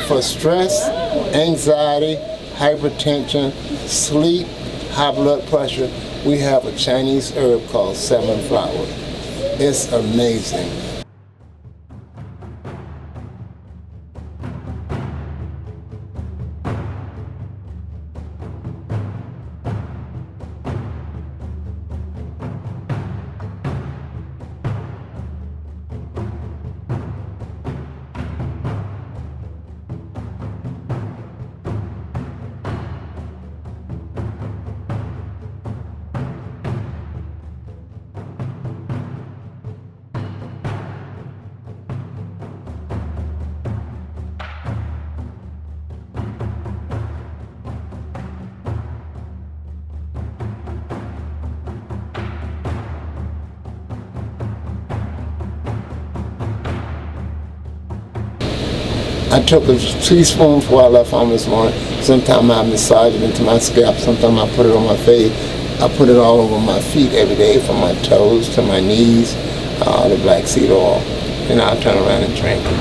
for stress, anxiety, hypertension, sleep, high blood pressure, we have a Chinese herb called 7-flower. It's amazing. I took a teaspoon before I left home this morning. Sometimes I massage it into my scalp. Sometimes I put it on my face. I put it all over my feet every day, from my toes to my knees, the black seed oil. And I'll turn around and drink it.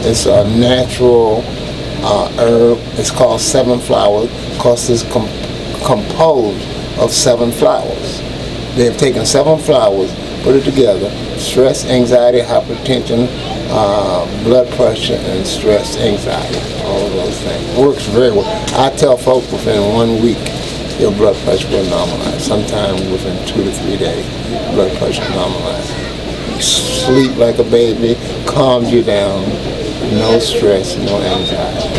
It's a natural herb. It's called 7-flower because it's composed of 7 flowers. They've taken 7 flowers, put it together. Stress, anxiety, hypertension, blood pressure, and stress, anxiety, all of those things. Works very well. I tell folks within 1 week, your blood pressure will normalize. Sometimes within 2 to 3 days, blood pressure normalizes. You sleep like a baby, calms you down, no stress, no anxiety.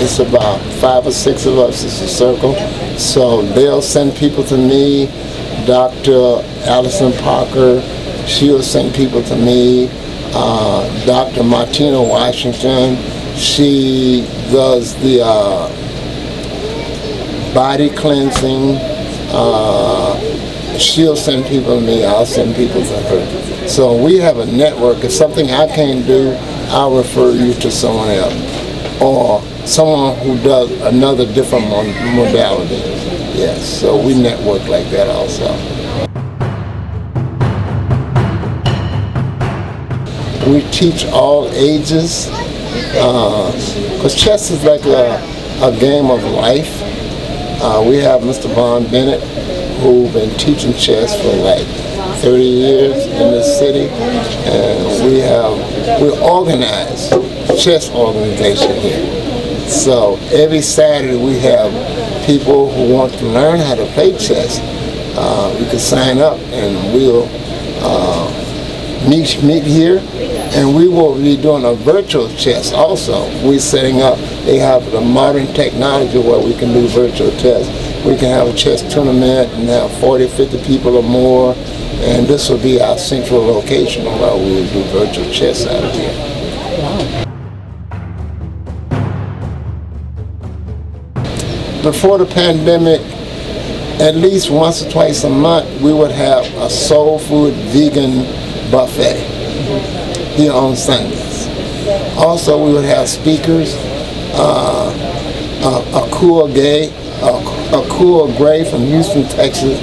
It's about 5 or 6 of us. It's a circle. So they'll send people to me. Dr. Allison Parker, she'll send people to me. Dr. Martina Washington, she does the body cleansing. She'll send people to me. I'll send people to her. So we have a network. If something I can't do, I'll refer you to someone else, or someone who does another different modality. Yes, so we network like that also. We teach all ages, because chess is like a game of life. We have Mr. Vaughn Bennett, who's been teaching chess for like 30 years in this city, and we organize chess organization here. So every Saturday we have people who want to learn how to play chess. You can sign up and we'll meet here, and we will be doing a virtual chess also. We're setting up, they have the modern technology where we can do virtual chess. We can have a chess tournament and have 40, 50 people or more, and this will be our central location where we will do virtual chess out of here. Wow. Before the pandemic, at least once or twice a month, we would have a soul food vegan buffet here on Sundays. Also, we would have speakers. A cool Gray from Houston, Texas.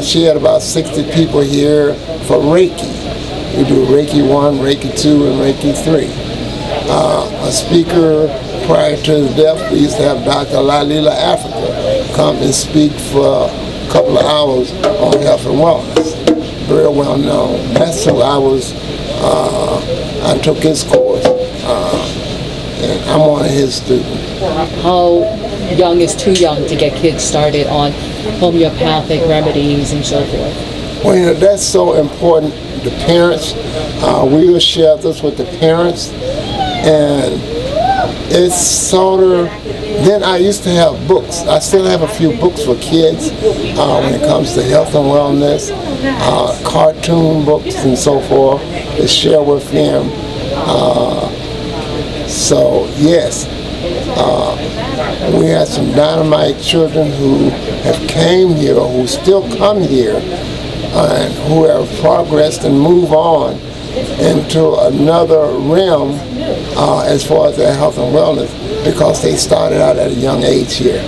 She had about 60 people here for Reiki. We do Reiki 1, Reiki 2, and Reiki 3. A speaker prior to his death, we used to have Dr. Lalila Africa come and speak for a couple of hours on health and wellness. Very well known. That's who I took his course, and I'm one of his students. How young is too young to get kids started on homeopathic remedies and so forth? Well, you know, that's so important. The parents, we will share this with the parents, and it's sort of, then I used to have books. I still have a few books for kids when it comes to health and wellness, cartoon books and so forth to share with them. So yes, we had some dynamite children who have came here, who still come here, and who have progressed and move on into another realm as far as their health and wellness, because they started out at a young age here.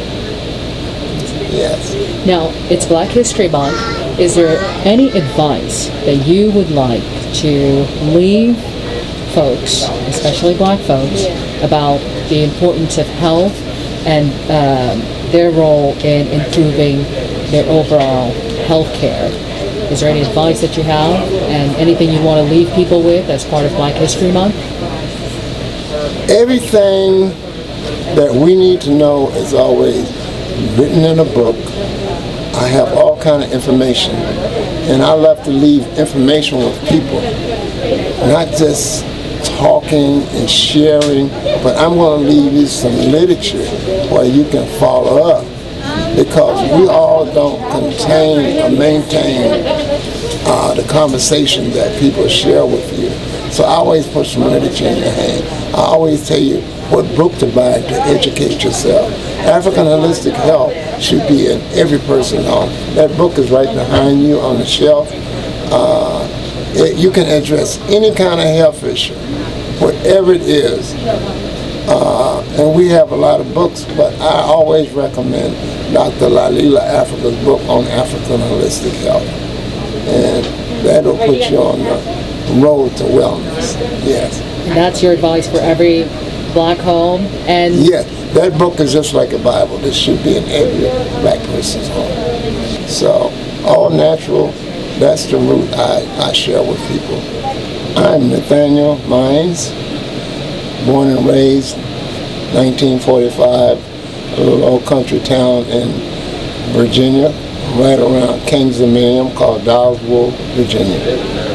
Yes. Now, it's Black History Month. is there any advice that you would like to leave folks, especially black folks, about the importance of health and their role in improving their overall health care? Is there any advice that you have and anything you want to leave people with as part of Black History Month? Everything that we need to know is always written in a book. I have all kind of information, and I love to leave information with people, not just talking and sharing, but I'm going to leave you some literature where you can follow up, because we all don't contain or maintain the conversation that people share with you. So I always put some literature in your hand. I always tell you what book to buy to educate yourself. African Holistic Health should be in every person's home. That book is right behind you on the shelf. You can address any kind of health issue, whatever it is. And we have a lot of books, but I always recommend Dr. Lalila Africa's book on African Holistic Health. And that'll put you on the road to wellness. Yes. And that's your advice for every black home? And yes, that book is just like a Bible. This should be in every black person's home. So, all natural, that's the route I share with people. I'm Nathaniel Mines, born and raised 1945, a little old country town in Virginia, right around King's Dominion, called Dawesville, Virginia.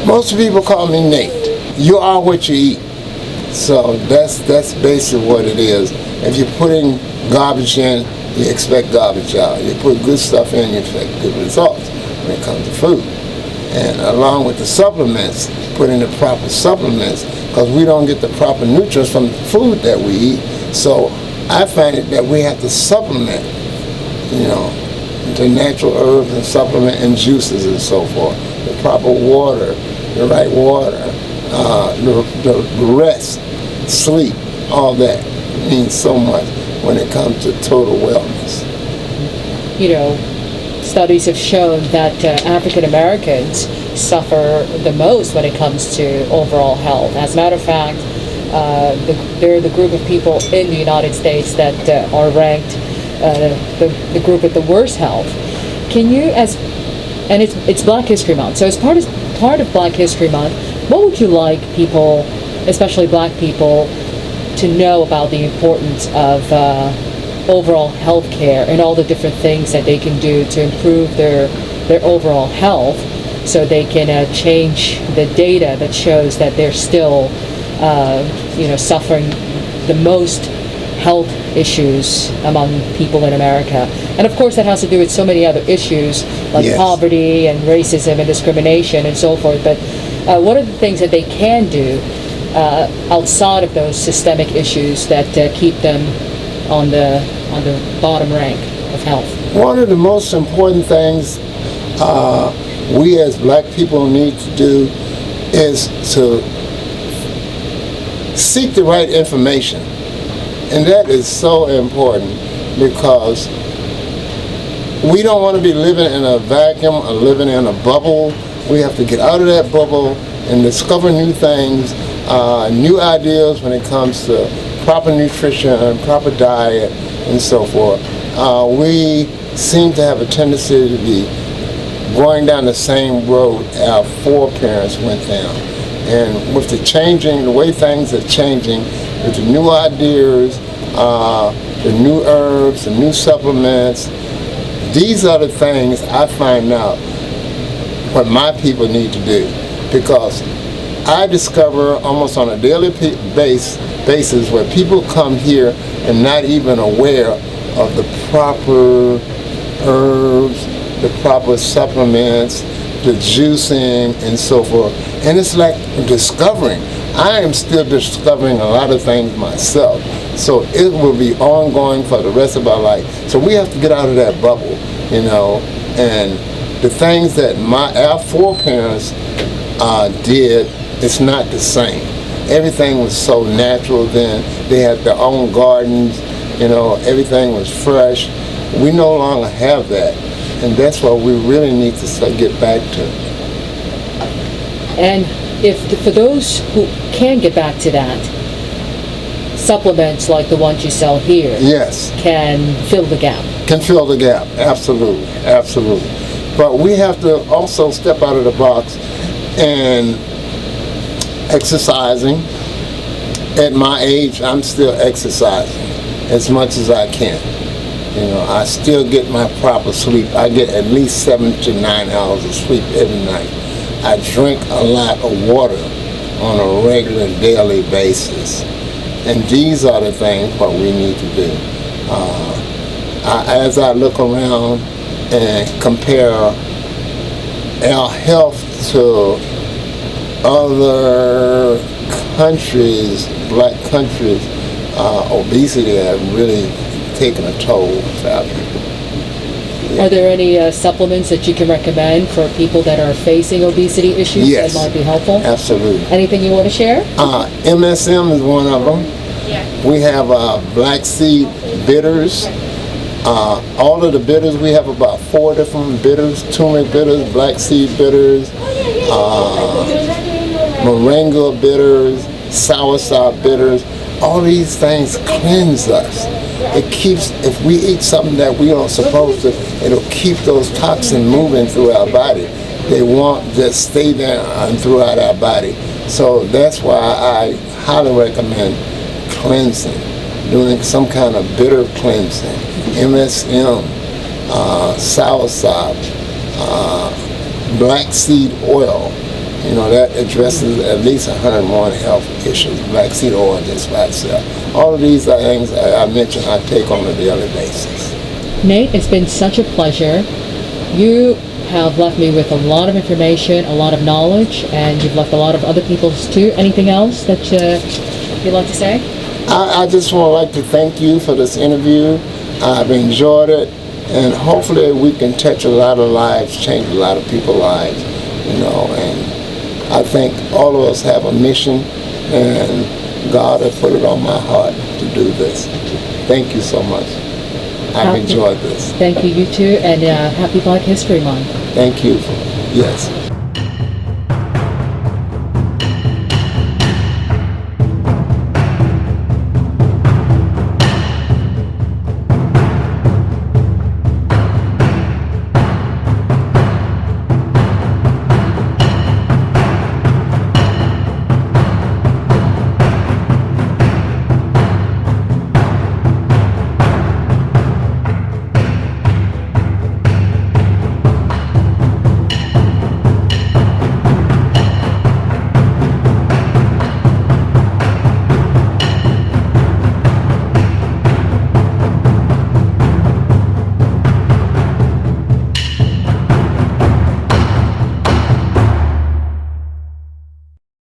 Most people call me Nate. You are what you eat. So that's basically what it is. If you're putting garbage in, you expect garbage out. You put good stuff in, you expect good results when it comes to food. And along with the supplements, put in the proper supplements, because we don't get the proper nutrients from the food that we eat. So I find it that we have to supplement, the natural herbs and supplement and juices and so forth. The proper water, the right water, the rest, sleep, all that means so much when it comes to total wellness. Studies have shown that African Americans suffer the most when it comes to overall health. As a matter of fact, they're the group of people in the United States that are ranked the group with the worst health. Can you, and it's Black History Month, so as part of Black History Month, what would you like people, especially black people, to know about the importance of overall health care and all the different things that they can do to improve their overall health, so they can change the data that shows that they're still suffering the most health issues among people in America? And of course that has to do with so many other issues like Yes. poverty and racism and discrimination and so forth, but what are the things that they can do outside of those systemic issues that keep them on the bottom rank of health? One of the most important things we as black people need to do is to seek the right information. And that is so important, because we don't want to be living in a vacuum or living in a bubble. We have to get out of that bubble and discover new things, new ideas when it comes to proper nutrition and proper diet and so forth. We seem to have a tendency to be going down the same road our foreparents went down. And with the way things are changing, with the new ideas, the new herbs, the new supplements, these are the things I find out what my people need to do. Because I discover almost on a daily basis where people come here and not even aware of the proper herbs, the proper supplements, the juicing and so forth. And it's like discovering. I am still discovering a lot of things myself. So it will be ongoing for the rest of our life. So we have to get out of that bubble, and the things that our foreparents did, it's not the same. Everything was so natural then. They had their own gardens, everything was fresh. We no longer have that. And that's what we really need to get back to. And for those who can get back to that, supplements like the ones you sell here, yes, can fill the gap. Can fill the gap, absolutely, absolutely. But we have to also step out of the box and exercising. At my age, I'm still exercising as much as I can. You know, I still get my proper sleep. I get at least 7 to 9 hours of sleep every night. I drink a lot of water on a regular daily basis. And these are the things what we need to do. As I look around and compare our health to other countries, black countries, obesity has really taken a toll of our people. Yeah. Are there any supplements that you can recommend for people that are facing obesity issues Yes, that might be helpful? Absolutely. Anything you want to share? MSM is one of them. Yeah. We have black seed bitters. All of the bitters, we have about 4 different bitters: turmeric bitters, black seed bitters, moringa bitters, soursop bitters. All these things cleanse us. It keeps, if we eat something that we aren't supposed to, it'll keep those toxins moving through our body. They won't just stay there and throughout our body. So that's why I highly recommend cleansing, doing some kind of bitter cleansing. MSM, soursop, black seed oil. You know, that addresses at least 101 health issues. Black seed oil just by itself. All of these are things I mentioned I take on a daily basis. Nate, it's been such a pleasure. You have left me with a lot of information, a lot of knowledge, and you've left a lot of other people's too. Anything else that you'd like to say? I just want to like to thank you for this interview. I've enjoyed it, and hopefully we can touch a lot of lives, change a lot of people's lives, you know, and I think all of us have a mission, and God has put it on my heart to do this. Thank you so much. I've enjoyed this. Thank you, you too, and happy Black History Month. Thank you. Yes.